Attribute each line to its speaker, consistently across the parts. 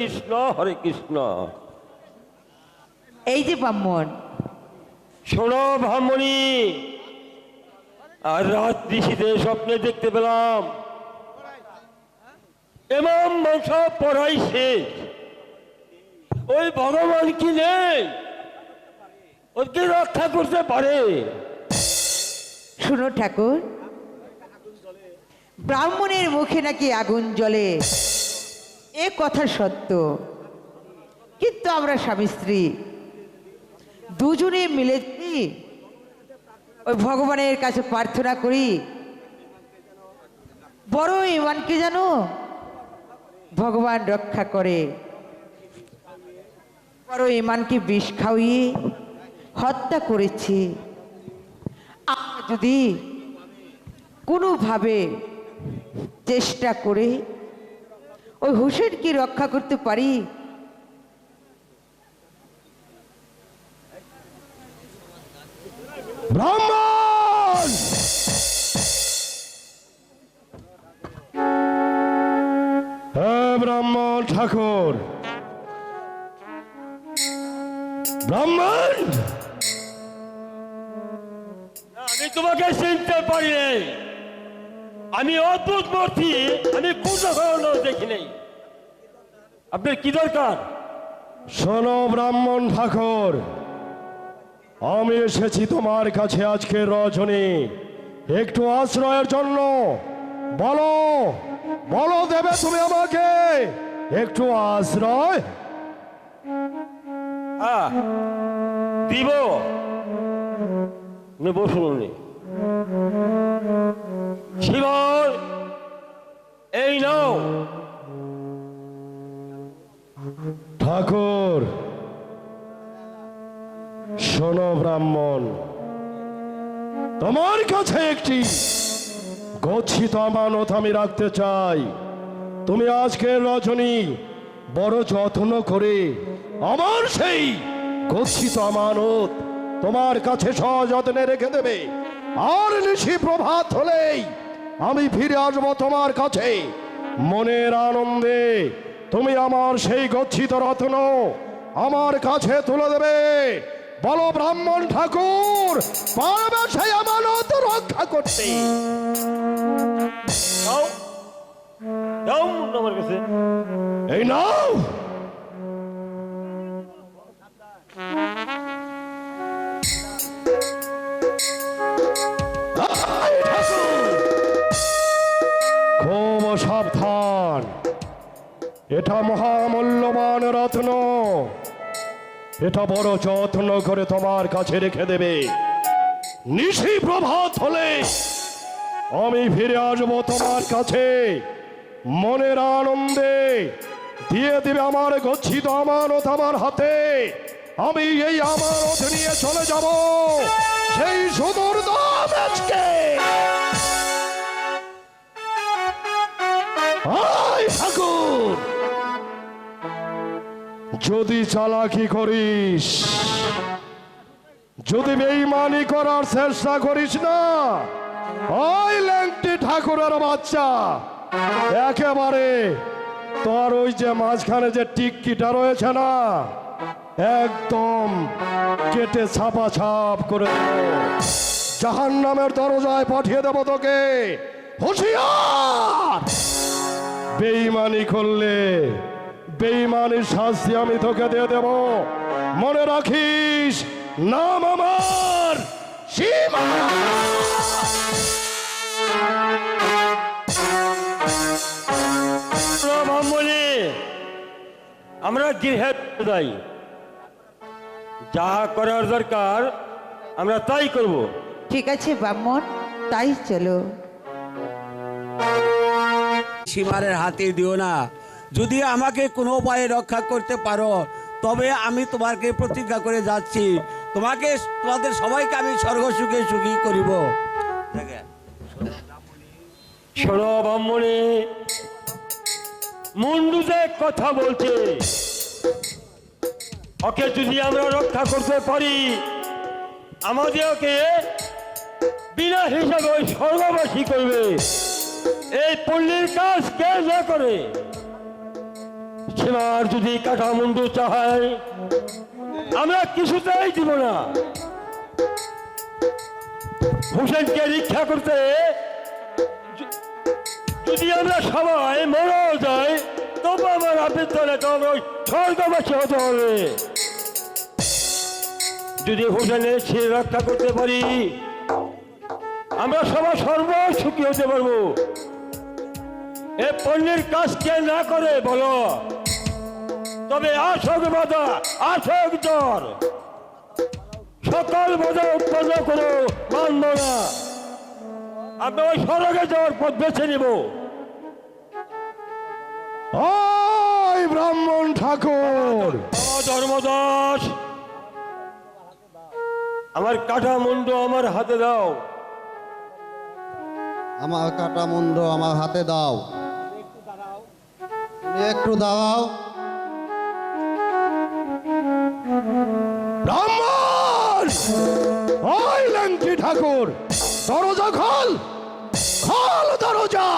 Speaker 1: কৃষ্ণ হরে কৃষ্ণ।
Speaker 2: এই যে ব্রাহ্মণ,
Speaker 1: শোনো ব্রাহ্মণী, আর রাত্রি শীতে স্বপ্নে দেখতে পেলাম এমন বংশ পড়াই শেষ, ওই ভগবান কি নেই, ওকে রক্ষা করতে পারে?
Speaker 2: শুনো ঠাকুর, ব্রাহ্মণের মুখে নাকি আগুন জ্বলে, এ কথা সত্য। কিন্তু আমরা স্বামী স্ত্রী দুজনে মিলে যদি ওই ভগবানের কাছে প্রার্থনা করি, বড় ইমানকে জানো ভগবান রক্ষা করে। বড় ইমানকে বিষ খাওয়িয়ে হত্যা করেছে। আমরা যদি কোনোভাবে চেষ্টা করে ওই হোসেনকে রক্ষা করতে পারি,
Speaker 3: ব্রাহ্মণ, হ্যাঁ ব্রাহ্মণ ঠাকুর, ব্রাহ্মণ,
Speaker 1: আমি তোমাকে চিনতে পারি নাই। আমি অদ্ভুত মূর্তি, আমি কোনো দেখি নাই। আপনার কি দরকার?
Speaker 3: শোনো ব্রাহ্মণ ঠাকুর, আমি এসেছি তোমার কাছে আজকের রজনী একটু আশ্রয়ের জন্য। বলো বলো, দেবে তুমি আমাকে একটু আশ্রয়?
Speaker 1: দিব, বসুন। শিবর, এই নাও।
Speaker 3: ঠাকুর শোনো ব্রাহ্মণ, তোমার কাছে একটি গচ্ছিত আমানত আমি রাখতে চাই। তুমি আজকের রজনী বড় যত্ন করে আমার সেই গচ্ছিত আমানত তোমার কাছে সযত্নে রেখে দেবে। আর নিশি প্রভাত হলেই আমি ফিরে আসবো তোমার কাছে। মনের আনন্দে তুমি আমার সেই গচ্ছিত রত্ন আমার কাছে তুলে দেবে। বলো ব্রাহ্মণ ঠাকুর, পারবে সেই আমানত রক্ষা করতে?
Speaker 1: দাও, দাও আমার কাছে।
Speaker 3: এই নাও। খুব সাবধান, এটা মহামূল্যবান রত্ন, এটা বড় যত্ন করে তোমার কাছে রেখে দেবে। নিশি প্রভাত হলে আমি ফিরে আসবো তোমার কাছে। মনের আনন্দে দিয়ে দিবে আমার গচ্ছিত আমানত আমার হাতে। আমি এই আমানত নিয়ে চলে যাব সেই সুদূর দেশকে। ঠাকুর, যদি চালাকি করিস, যদি বেঈমানি করার চেষ্টা করিস না, ওই ল্যাংটি ঠাকুরের বাচ্চা একেবারে তোর ওই যে মাঝখানে যে টিকটিটা রয়েছে না, একদম কেটে ছাপা ছাপ করে দেব, জাহান্নামের দরজায় পাঠিয়ে দেব তোকে। হুঁশিয়ার! বেঈমানি করলে বেঈমানির শাস্তি আমি তোকে দিয়ে দেব। মনে রাখিস, নাম আমার সীমা।
Speaker 1: ব্রাহ্মণী, আমরা গৃহে যাই, যা করার দরকার আমরা তাই করব।
Speaker 2: ঠিক আছে ব্রাহ্মণ, তাই চলো।
Speaker 4: সীমারের হাতে দিও না। যদি আমাকে কোনো উপায়ে রক্ষা করতে পারো, তবে আমি তোমাকে প্রতিজ্ঞা করে যাচ্ছি, তোমাদের সবাইকে আমি স্বর্গ সুখে সুখী করিব।
Speaker 1: শোনো ব্রাহ্মণী, মুন্ডু যে কথা বলছে, ওকে যদি আমরা রক্ষা করতে পারি, আমাদের ওকে বিনা হিসাবে ওই স্বর্গবাসী করবে। এই পল্লীর কাজ কে না করে, সে সীমার যদি কাটা মুন্ডু চায় আমরা কিছুতেই দিব না। হোসেনকে রক্ষা করতে যদি আমরা সবাই মরেও যাই তবু আমার আবৃত্তনে স্বর্গবাসী হতে হবে। যদি হোসেনের শির রক্ষা করতে পারি আমরা সবাই সর্বসুখী হতে পারবো। এ পণ্যের কাজ কে না করে বলো, তবে আসক বাধা আসক জ্বর সকল বাধা উৎপন্ন করো মানব না। আমরা ওই সড়কে যাওয়ার পথ বেছে নিব।
Speaker 3: ওই ব্রাহ্মণ ঠাকুর,
Speaker 1: ধর্মদাস, আমার কাটা মুন্ডু আমার হাতে দাও।
Speaker 5: আমার কাটা মুন্ড আমার হাতে দাও। তুমি একটু দাঁড়াও।
Speaker 3: ব্রাহ্মণ, ওই ল্যাংটি ঠাকুর, দরজা খোল, খোল দরজা,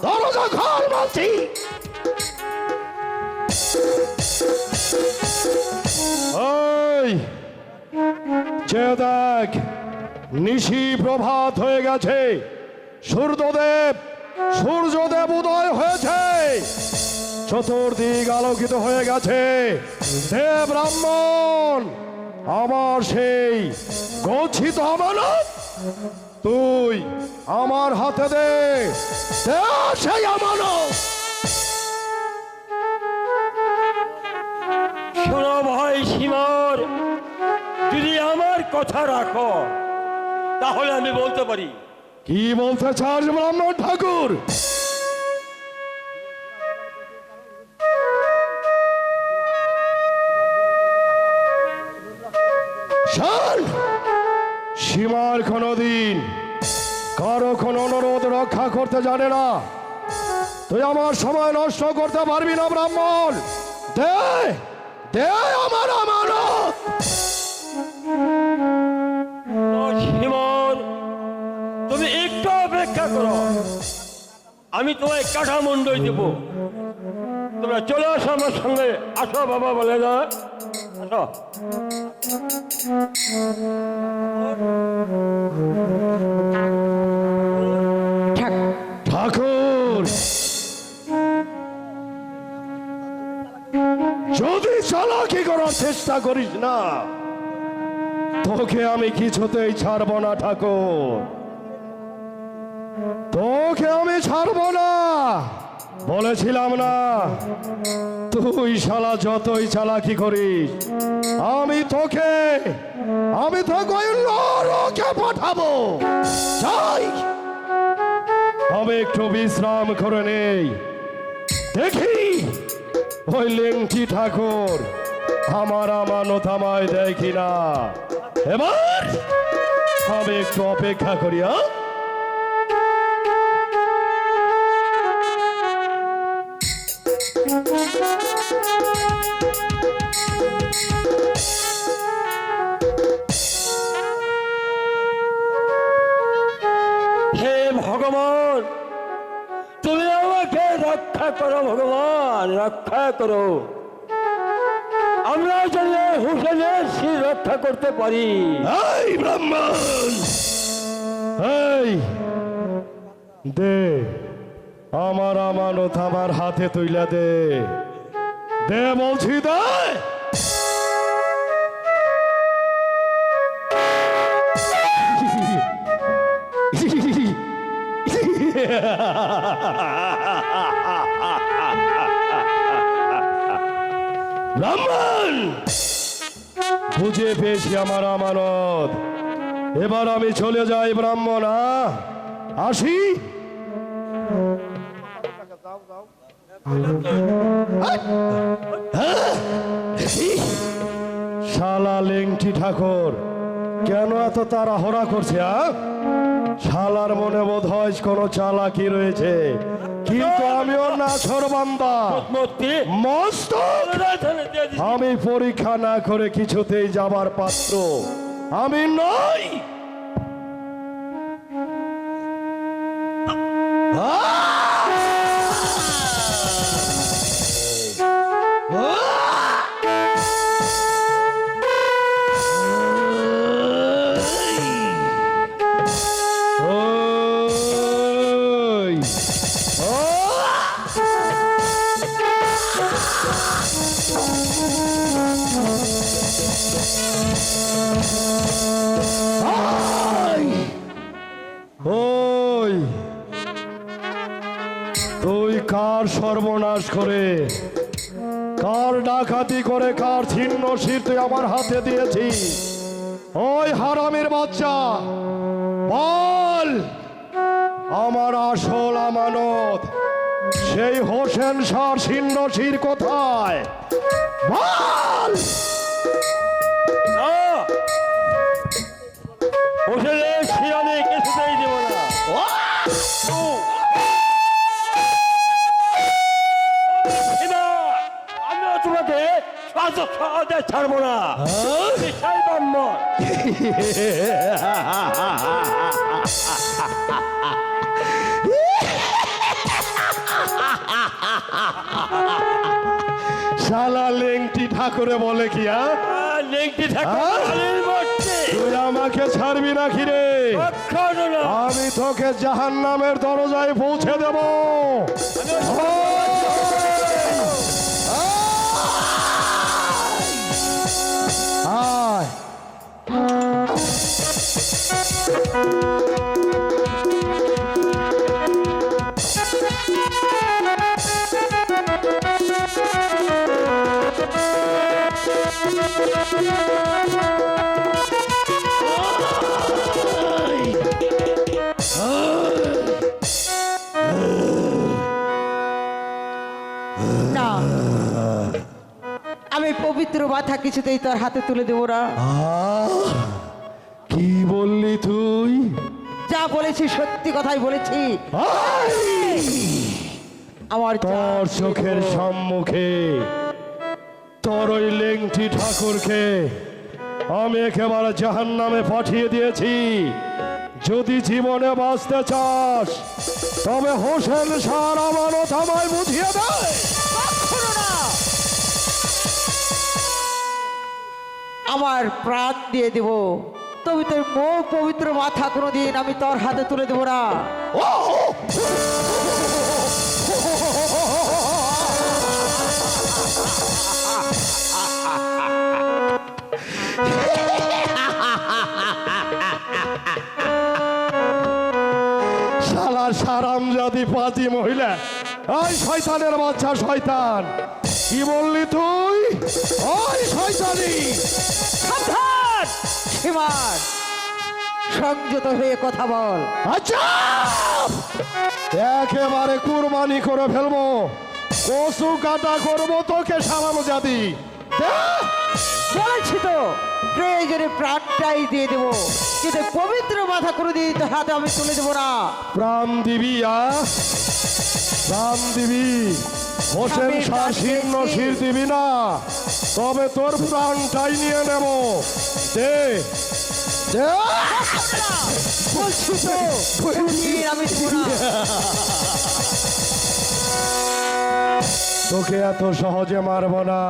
Speaker 3: দরজা খোল বলছি। ওই যে দেখ, নিশি প্রভাত হয়ে গেছে, সূর্যদেব উদয় হয়েছে, চতুর্দিক আলোকিত হয়ে গেছে। দেব ব্রাহ্মণ, আমার সেই গচ্ছিত আমানত তুই আমার হাতে দে, দে সেই আমানত।
Speaker 1: শোনো ভাই সীমার, যদি আমার কথা রাখো তাহলে আমি বলতে পারি।
Speaker 3: কি বলতে চাস ব্রাহ্মণ ঠাকুর? সীমার কোনদিন কারো কোন অনুরোধ রক্ষা করতে জানে না। তুই আমার সময় নষ্ট করতে পারবি না ব্রাহ্মণ। দে দে আমার আমানত।
Speaker 1: সীমন, তুমি একটু অপেক্ষা করো, আমি তোমায় কাঠা মুন্ডই দেব। তোমরা চলে আসো আমার সঙ্গে। আসো বাবা, বলে না আসো।
Speaker 3: ঠাকুর, যদি চালাকি করার চেষ্টা করিস না তোকে আমি কিছুতেই ছাড়বো না ঠাকুর, তোকে আমি ছাড়বো না। বলেছিলাম না, তুই শালা যতই চালাকি করিস আমি তোকে ওই নরকে পাঠাবো। যাই, আমি একটু বিশ্রাম করে নেই, দেখি ওই লেংটি ঠাকুর আমার আমানত আমায় দেয় কিনা। এবার আমি একটু অপেক্ষা করি।
Speaker 1: হে ভগবান, তুমি আমাকে রক্ষা করো ভগবান, রক্ষা করো। আমরা যেন হোসেনের শির রক্ষা করতে পারি।
Speaker 3: এই ব্রাহ্মণ, এই দে আমার আমানত আমার হাতে তুইলা দে, দে বলছি দে। ব্রাহ্মণ, বুঝে পেয়েছি আমার আমানত। এবার আমি চলে যাই ব্রাহ্মণ, আসি। শালা লেংটি ঠাকুর কেন এত তাড়াহুড়া করছে? শালার মনে বোধ হয় কোনো চালাকি রয়েছে, কিন্তু আমি ওর নাছর বান্দা মস্ত। আমি পরীক্ষা না করে কিছুতেই যাবার পাত্র আমি নই। কার সর্বনাশ করে, কার ডাকাতি করে, কার ছিন্ন শির তুই আমার হাতে দিয়েছি? ওই হারামির বাচ্চা, বল আমার আসল আমানত সেই হোসেন শাহ ছিন্ন শির কোথায়? বল।
Speaker 1: না, হোসেনের শির আমি কিছুতেই দেব না। সীমা, আমিও তোমাকে সহজে ছাড়বো না। বিশাল ব্রাহ্মণ।
Speaker 3: শালা লেংটি ঠাকুরে বলে কি?
Speaker 1: নেংটি ঠাকুর বালির মধ্যে।
Speaker 3: তুই আমাকে ছাড়বি নাকি রে?
Speaker 1: কখনো না।
Speaker 3: আমি তোকে জাহান্নামের দরজায় পৌঁছে দেব। আয়।
Speaker 2: না, আমি পবিত্র মাথা কিছুতেই তোর হাতে তুলে দেবো না।
Speaker 3: কি বললি তুই?
Speaker 2: যা বলেছি সত্যি কথাই বলেছি। আমার
Speaker 3: তোর
Speaker 2: জান
Speaker 3: চোখের
Speaker 2: দিয়ে দেবো।
Speaker 3: সম্মুখে তোর ওই লেংটি ঠাকুরকে আমি একেবারে জাহান্নামে পাঠিয়ে দিয়েছি। যদি জীবনে বাঁচতে চাস তবে হোসেন শাহর আমানত আমায় বুঝিয়ে দেয়।
Speaker 2: কখনো না। আমার প্রাণ দিয়ে দেব, তবে তোর মুখ পবিত্র মাথা কোনোদিন আমি তোর হাতে তুলে দেবো না।
Speaker 3: শালা সারামজাদি পাজি মহিলা, ওই শয়তানের বাচ্চা শয়তান, কি বললি তুই? ওই শয়তানি!
Speaker 2: সাবধান! সীমার সংযত হয়ে কথা বল।
Speaker 3: আচ্ছা, একেবারে কুরবানি করে ফেলবো, কচু কাটা করবো তোকে সারামজাদি।
Speaker 2: বলেছি তো প্রয়োজনে প্রাণটাই দিয়ে দেবো, কিন্তু পবিত্র মাথা করে দিয়ে তোর হাতে আমি তুলে দেবো না।
Speaker 3: প্রাণ দিবি? প্রাণ দিবি? হোসেন
Speaker 2: আমি
Speaker 3: শাহ
Speaker 2: প্রাণ
Speaker 3: ছিন্ন
Speaker 2: দিয়েছি।
Speaker 3: শির দিবি না, তবে তোর প্রাণটাই নিয়ে নেব। দে দে।
Speaker 2: বলছি তো কোনোদিন আমি দেবো না।
Speaker 3: তোকে এত সহজে মারবো না,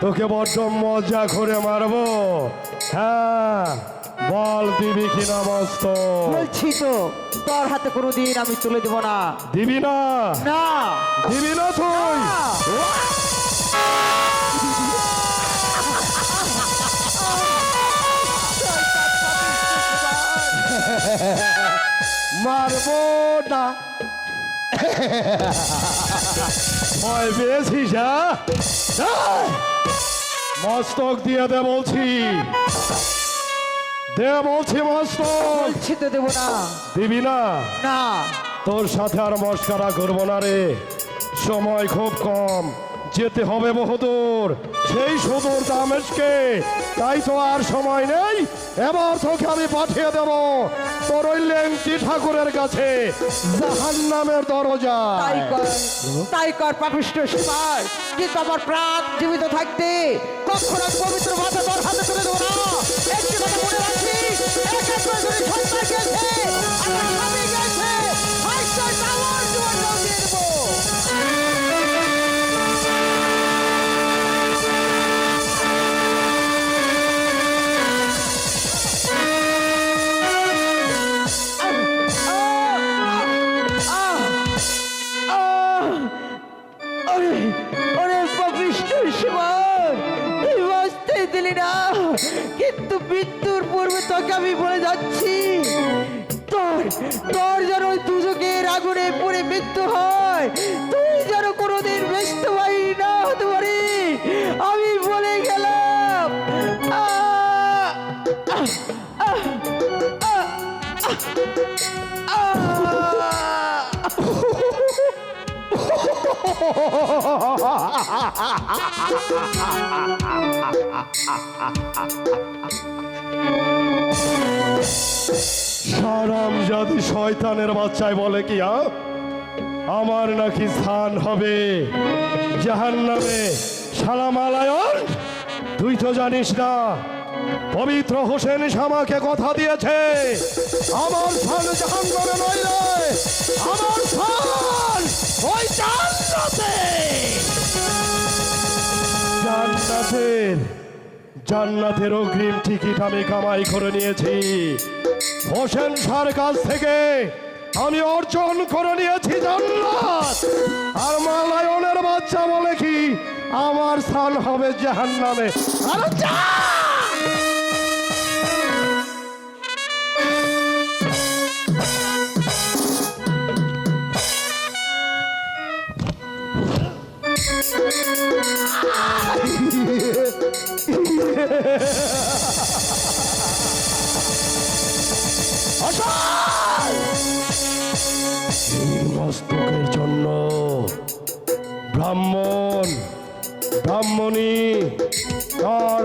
Speaker 3: তোকে বড্ড মজা করে মারবো। হ্যাঁ, বল দিবি কিনা মস্ত?
Speaker 2: বলছি তো তোর হাতে কোনোদিন আমি তুলে দেবো না।
Speaker 3: দিবি না?
Speaker 2: না।
Speaker 3: দিবি না তুই? মারবো না। ভয় পেয়েছিস? হ্যাঁ, মস্তক দিয়ে দে বলছি, দে বলছি মস্তক।
Speaker 2: বলছি তো দেবো না।
Speaker 3: দিবি না?
Speaker 2: না।
Speaker 3: তোর সাথে আর মস্করা করবো না রে, সময় খুব কম, যেতে হবে বহুদূর, সেই সুদূর দামেশকে। তাই তো আর সময় নেই, এবার তোকে আমি পাঠিয়ে দেব তোর ওই লেংটি ঠাকুরের কাছে, জাহান্নামের দরজা।
Speaker 2: তাই কর পাপিষ্ঠ সীমার, কিন্তু আমার প্রাণ জীবিত থাকতে কখনো আমি পবিত্র মাথা তোর হাতে তুলে দেবো না। একটি কথা মনে রাখিস, একাত্তর ধরে সন্তান গেছে, আমার স্বামী গেছে, হাইস্টার টাওয়ার জীবনটাও দিয়ে দেবো। কিন্তু মৃত্যুর পূর্বে তোকে আমি বলে যাচ্ছি, তোর তোর যেন দুজকের আগুনে পড়ে মৃত্যু হয়, তুই কোনোদিন ব্যস্ত ভাই না হতে পারি, আমি বলে গেলাম।
Speaker 3: সারাম জাতি শয়তানের বাচ্চায় বলে কি আমার নাকি স্থান হবে জাহান্নামে। সালাম আলায়ন, তুই তো জানিস না পবিত্র হোসেন আমাকে কথা দিয়েছে আমার স্থান জাহান্নামে নয় রে, আমার স্থান ওই জান্নাতে। জান্নাতের অগ্রিম টিকিট আমি কামাই করে নিয়েছি হোসেন শাহর কাছ থেকে। আমি অর্জন করে নিয়েছি জান্নাত। আর মালায়নের বাচ্চা বলে কি আমার স্থান হবে জাহান্নামে। আরে যা! এই মস্তকের জন্য ব্রাহ্মণী তার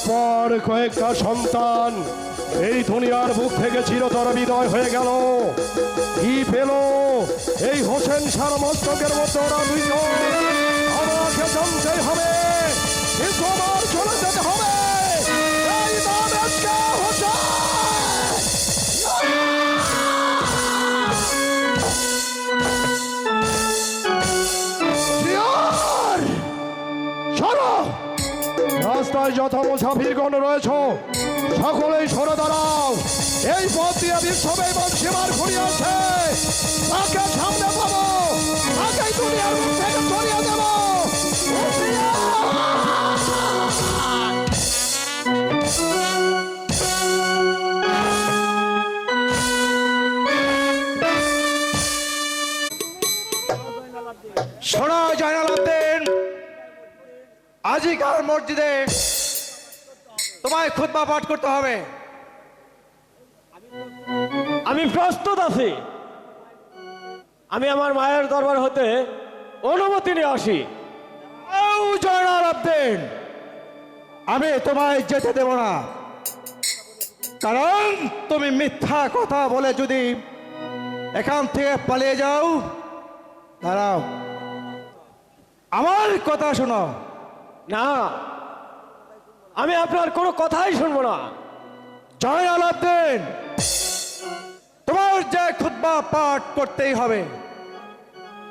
Speaker 3: পর কয়েকটা সন্তান এই দুনিয়ার বুক থেকে চিরতর বিদায় হয়ে গেল। কি পেল এই হোসেন শাহর মস্তকের মধ্যে ওরা দুইজন? আমাকে জানতেই হবে, কিন্তু আমার চলে যেতে হবে। এই দামেশকে হোসেন! রাস্তায় যত মুসাফিরগণ রয়েছ সকলেই সরে দাঁড়াও। এই পথ দিয়ে বিশ্ববে সীমার ঘুরিয়েছে, তাকে সামনে পাবো, তাকেই দুনিয়ার মুখ থেকে সরিয়ে দেব।
Speaker 6: শোনো জয়নাল আবদিন, আজিকার মসজিদে তোমায় খুতবা পাঠ করতে হবে।
Speaker 1: আমি প্রস্তুত আছি। আমি আমার মায়ের দরবার হতে অনুমতি নিয়ে আসি।
Speaker 6: জয়নাল আবদিন, আমি তোমায় যেতে দেব না, কারণ তুমি মিথ্যা কথা বলে যদি এখান থেকে পালিয়ে যাও। দাঁড়াও, আমার কথা শোনো।
Speaker 1: না, আমি আপনার কোনো কথাই শুনবো না।
Speaker 6: জয়নাল আবদিন, তোমার যে খুতবা পাঠ করতেই হবে,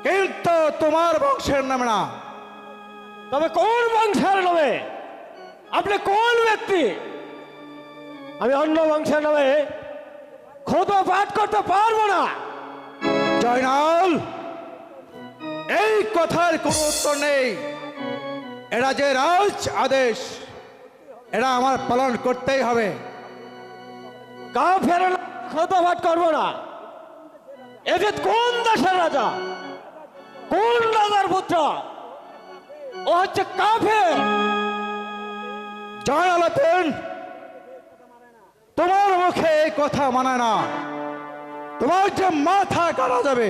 Speaker 6: কিন্তু তোমার বংশের নামে না।
Speaker 1: তবে কোন বংশের নামে? আপনি কোন ব্যক্তি? আমি অন্য বংশের নামে খুতবা পাঠ করতে পারবো না।
Speaker 6: জয়নাল, এই কথার কোনো উত্তর নেই। এরা যে রাজ আদেশ, এরা আমার পালন করতেই হবে।
Speaker 1: কাফের খুতবা পাঠ করবো না। এদের কোন দেশের রাজা? কোন রাজার পুত্র? ও হচ্ছে কাফের।
Speaker 6: জয়নাল আবদিন, তোমার মুখে এই কথা মানায় না। তোমার যে মাথা কাটা যাবে।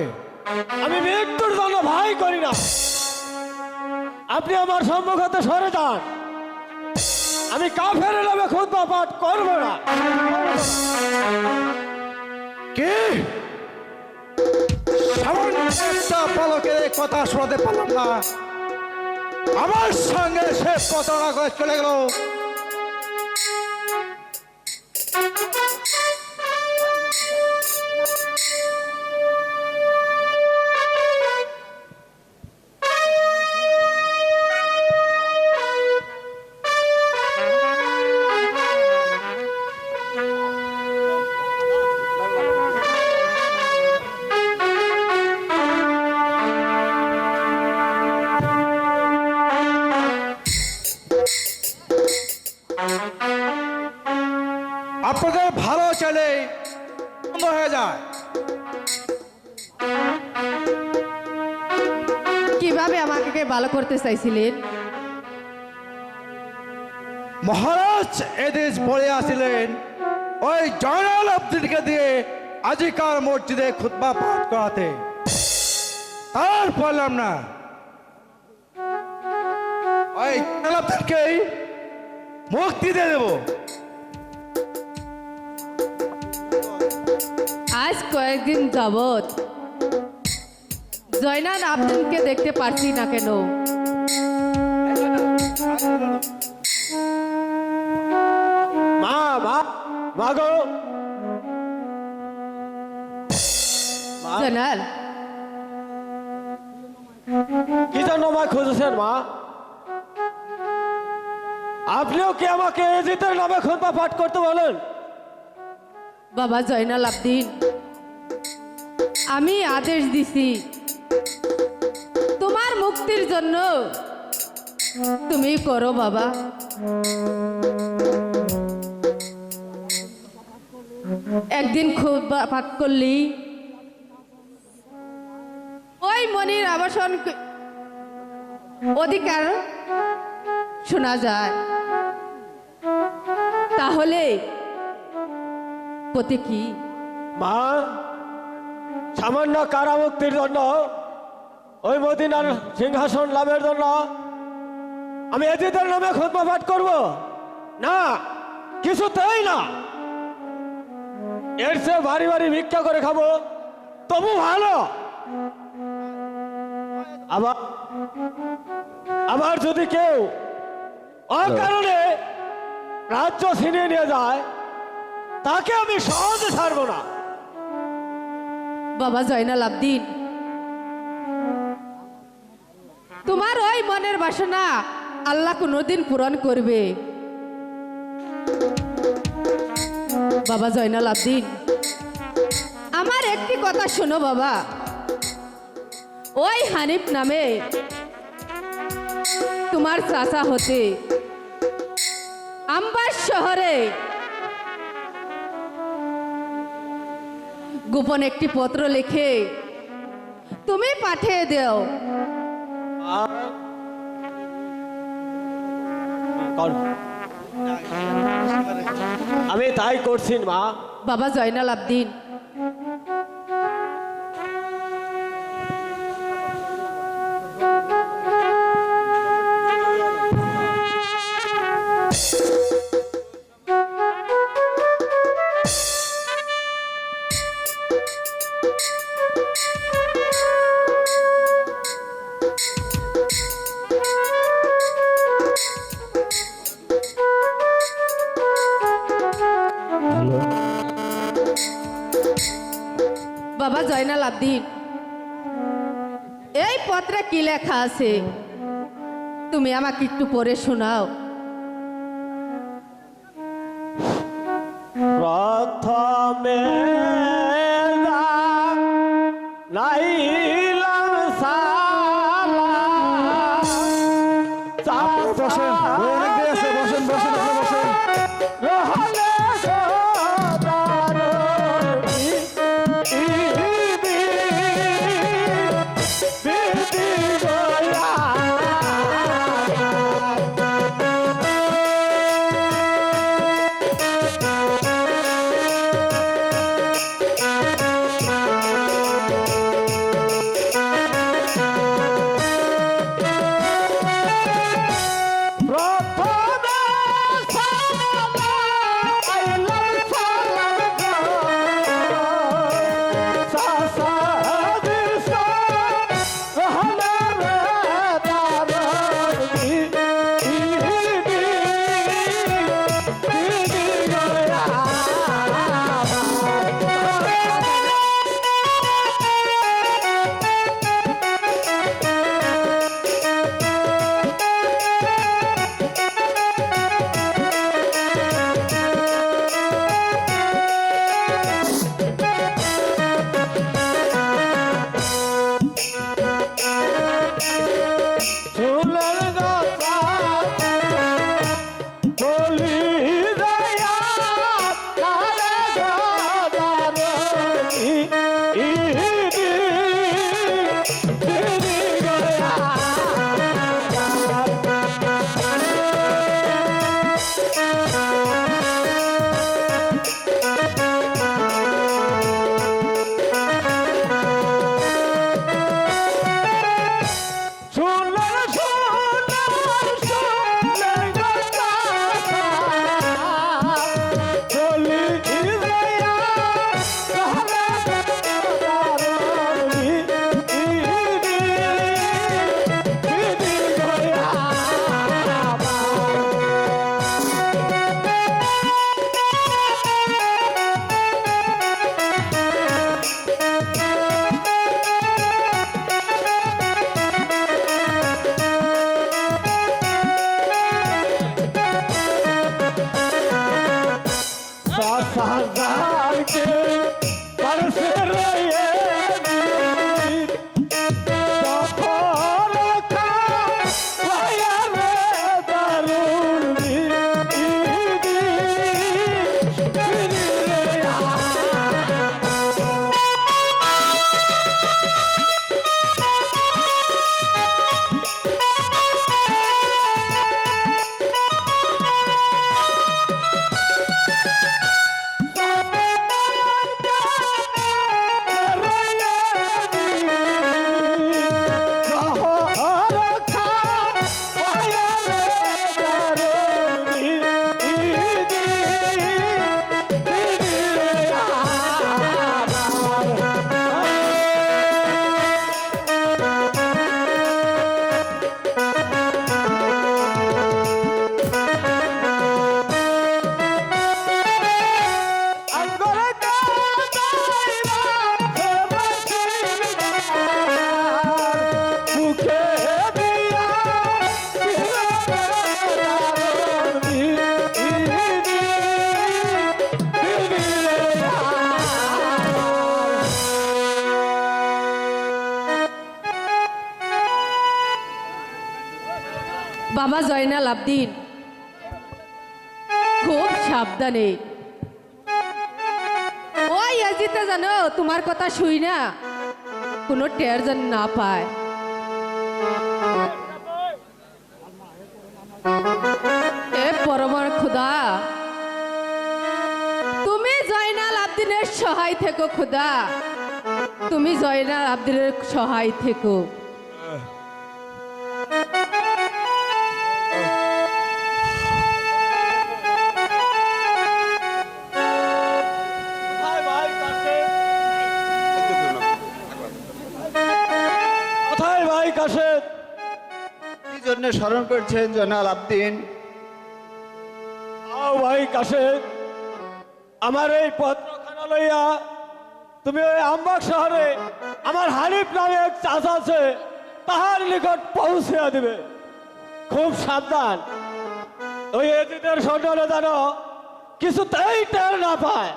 Speaker 1: আমি মৃত্যুর জন্য ভয় করি না। আপনি আমার সম্মুখ হতে সরে যান। আমি কাফের নামে খুতবা পাঠ করবো না।
Speaker 6: কি সামান্য একটা পালকের এই কথা শোনাতে পারলাম না, আমার সঙ্গে সে প্রতারণা করে চলে গেল। আপনাদের ভালো চলে বন্ধ হয়ে যায়।
Speaker 2: কি
Speaker 7: কিভাবে আমাকে ভালো করতে চাইছিলেন?
Speaker 6: মহারাজ এদেশ পড়ে আসিলেন ওই জয়নাল আব্দিনকে দিয়ে আজিকার মসজিদে খুতবা পাঠ করাতে, আর পারলাম না। ওই জয়নাল আব্দিনকেই মুক্তি দিয়ে দেবো।
Speaker 7: আজ কয়েকদিন যাবৎ জয়নাল আবদিনকে দেখতে পারছি না কেন?
Speaker 1: মা মা মা গো,
Speaker 7: জয়নাল,
Speaker 1: কি জন্য মা খুঁজেছেন মা? আপনিও কি আমাকে এজিতের নামে খুতবা পাঠ করতে বলেন?
Speaker 7: বাবা জয়নাল আবদিন, আমি আদেশ দিছি তোমার মুক্তির জন্য, তুমি করো বাবা। একদিন খুব পাঠ করলি ওই মনির আবাসন অধিকার শোনা যায়, তাহলে পতি কি?
Speaker 1: মা, সামান্য কারামুক্তির জন্য, ওই মদিনার সিংহাসন লাভের জন্য আমি এজিতের নামে খুতবা পাঠ করব না, কিছুতেই না। এর চেয়ে ভারী ভারী ভিক্ষা করে খাবো তবু ভালো। আবার আবার যদি কেউ অকারণে রাজ্য ছিনিয়ে নিয়ে যায়, তাকে আমি সহজে ছাড়বো না।
Speaker 7: বাবা জয়নাল আবদিন, তোমার ওই মনের বাসনা আল্লাহ কোনোদিন পূরণ করবে। বাবা জয়নাল আবদিন, আমার একটি কথা শোনো বাবা। ওই হানিফ নামে তোমার চাচা হতে আম্বার শহরে গোপন একটি পত্র লিখে তুমি পাঠিয়ে দাও।
Speaker 1: আমি তাই করছি মা।
Speaker 7: বাবা জয়নাল আবদিন, বাবা জয়নাল আবদিন, এই পত্রে কি লেখা আছে তুমি আমাকে একটু পড়ে শোনাও।
Speaker 1: প্রথমে নাইলাম সালাম,
Speaker 6: বসেন, অনেক দেরি আছে, বসেন বসেন আপনি বসেন।
Speaker 1: রহলে হাজারকে পারছে রে
Speaker 7: বাবা জয়নাল আবদিন, খুব সাবধানে। ওই আজিতে জানো তোমার কথা শুই না কোনো টের যেন না পায়। এ পরমার খুদা, তুমি জয়নাল আবদিনের সহায় থেকো খুদা, তুমি জয়নাল আবদিনের সহায় থেকো।
Speaker 1: কোথায় ভাই কাশেদ?
Speaker 6: কি জন্য স্মরণ করছেন জয়নাল আবদিন?
Speaker 1: আও ভাই কাশেদ, আমার এই পত্রখানা লইয়া তুমি ওই আমবাগ শহরে আমার হানিফ নামে এক চাচা আছে তাহার নিকট পৌঁছে দিবে। খুব সাবধান, ওই এজিদের সন্ধানে যেন কিছুতেই টের না পায়।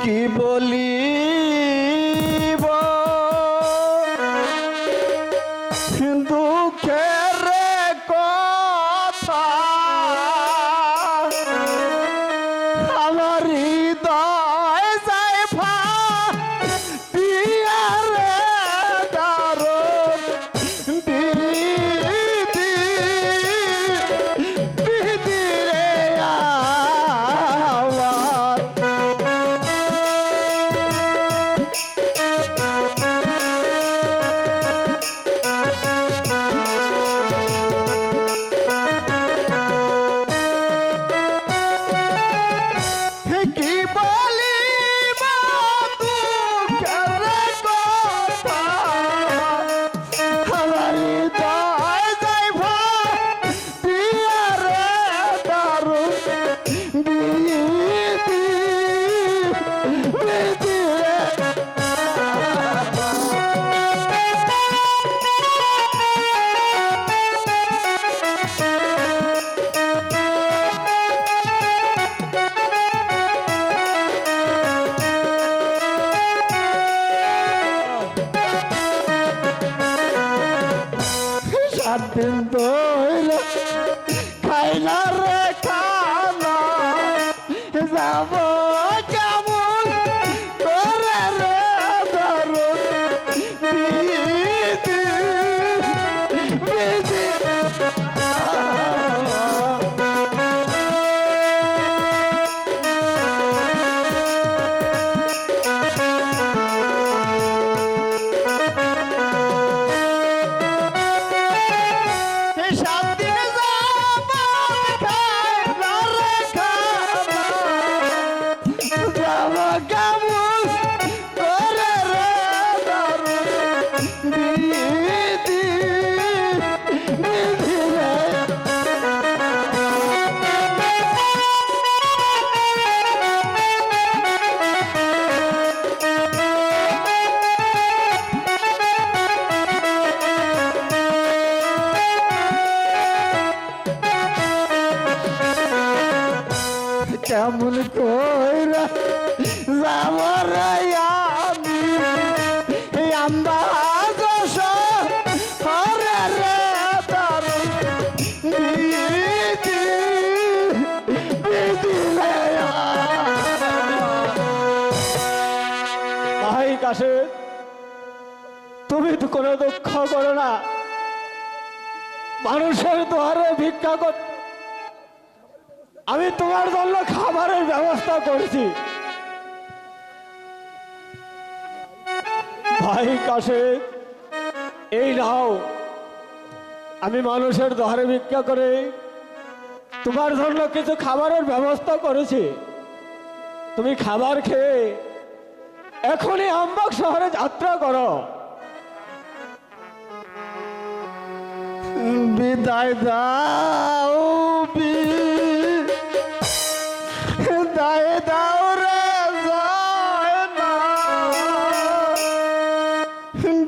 Speaker 6: কি বলি দুঃখের কথা আমার হৃদয় যায় ফাটিয়া রে দারুণ বিধি রে আমার। কি বলিব দুঃখের কথা আমার হৃদয় যায় ফাটিয়া রে দারুণ বিধি বিধি রে। সাত দিন ধইল খাই না রে খানা, যাব কেমন করে রে দারুণ বিধি বিধি। সাত দিন যাব
Speaker 2: কেমন কইরা যাব রে আমি আম্বা দোষ হরে রে তার বিধি বিধি রে
Speaker 1: ভাই কাশে তুমি তো কোনো দুঃখ করো না, মানুষের দুয়ারে ভিক্ষা কর, আমি তোমার জন্য খাবারের ব্যবস্থা করেছি। ভাই কাশে এই নাও, আমি মানুষের দুয়ারে ভিক্ষা করে তোমার জন্য কিছু খাবারের ব্যবস্থা করেছি। তুমি খাবার খেয়ে এখনই আমবাগ শহরে যাত্রা করো।
Speaker 2: বিদায় দাও বিদায় দাও রে যায় না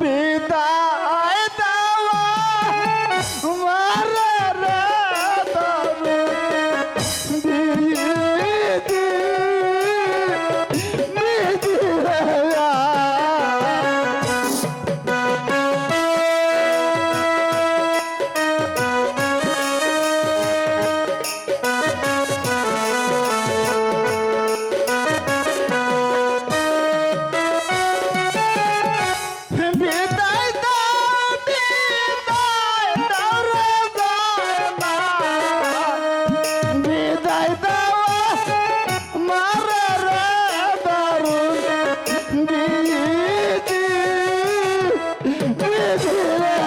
Speaker 2: বিদায় দাও মারে রে তরু বিধি বিধি রে বিদায় দাও বিদায় দাও রে জানা বিদায় দাও মারে রে দারুন বিধি বিধি রে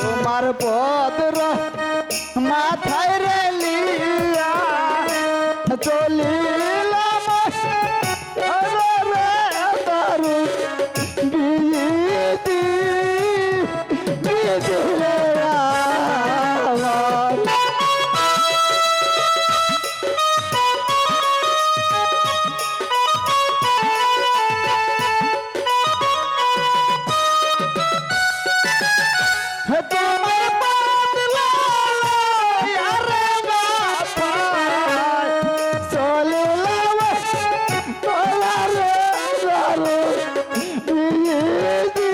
Speaker 2: তোমার পদর মাথায় রে লিয়া চলিলাম রে দারু বিধি বিধি রে আমার। তোমার বদলা আরে বাবা চলিলাম তোলা রে দারু বিধি বিধি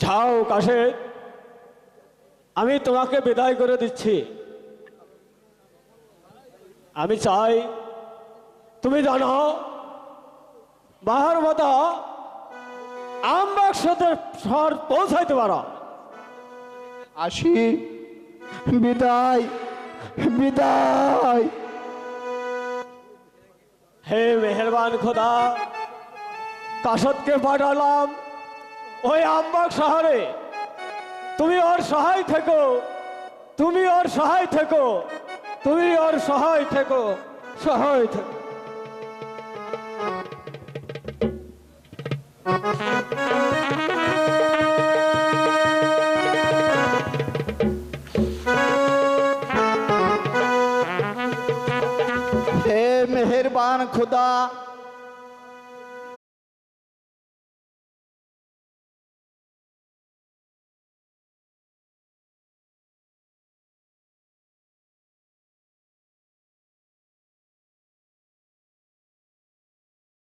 Speaker 1: যাও কাশে, আমি তোমাকে বিদায় করে দিচ্ছি। আমি চাই তুমি জানো বাহার মতো আমবাগ শহর পৌঁছাইতে পারো।
Speaker 2: আসি বিদায় বিদায়।
Speaker 1: হে মেহেরবান খোদা, কাশদকে পাঠালাম ওই আমবাগ শহরে, তুমি ওর সহায় থেকো, তুমি ওর সহায় থেকো, তুমি ওর সহায় থেকো, সহায় থেকো।
Speaker 2: হে মেহেরবান খুদা,